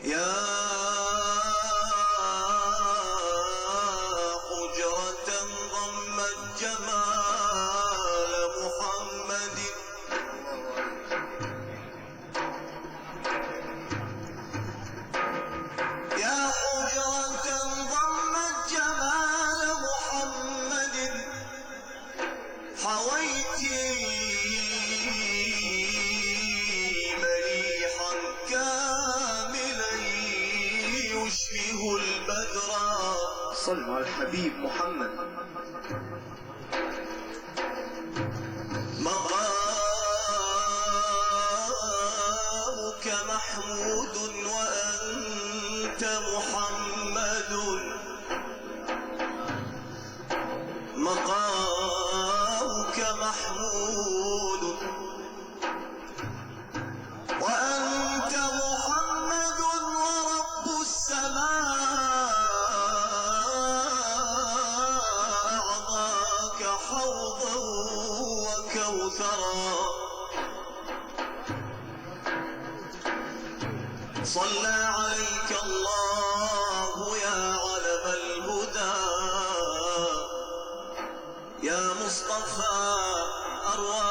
يا حجرة ضمت جمال محمد يا حجرة ضمت جمال محمد حويتي مليحا كاملا يشبه البدر. صلوا على الحبيب محمد. مقامك محمود وأنت محمد. مقامك محمود وأنت محمد ورب السماء أعطاك حوضا وكوثرا. صلى عليك الله يا علم الهدى يا مصطفى أروى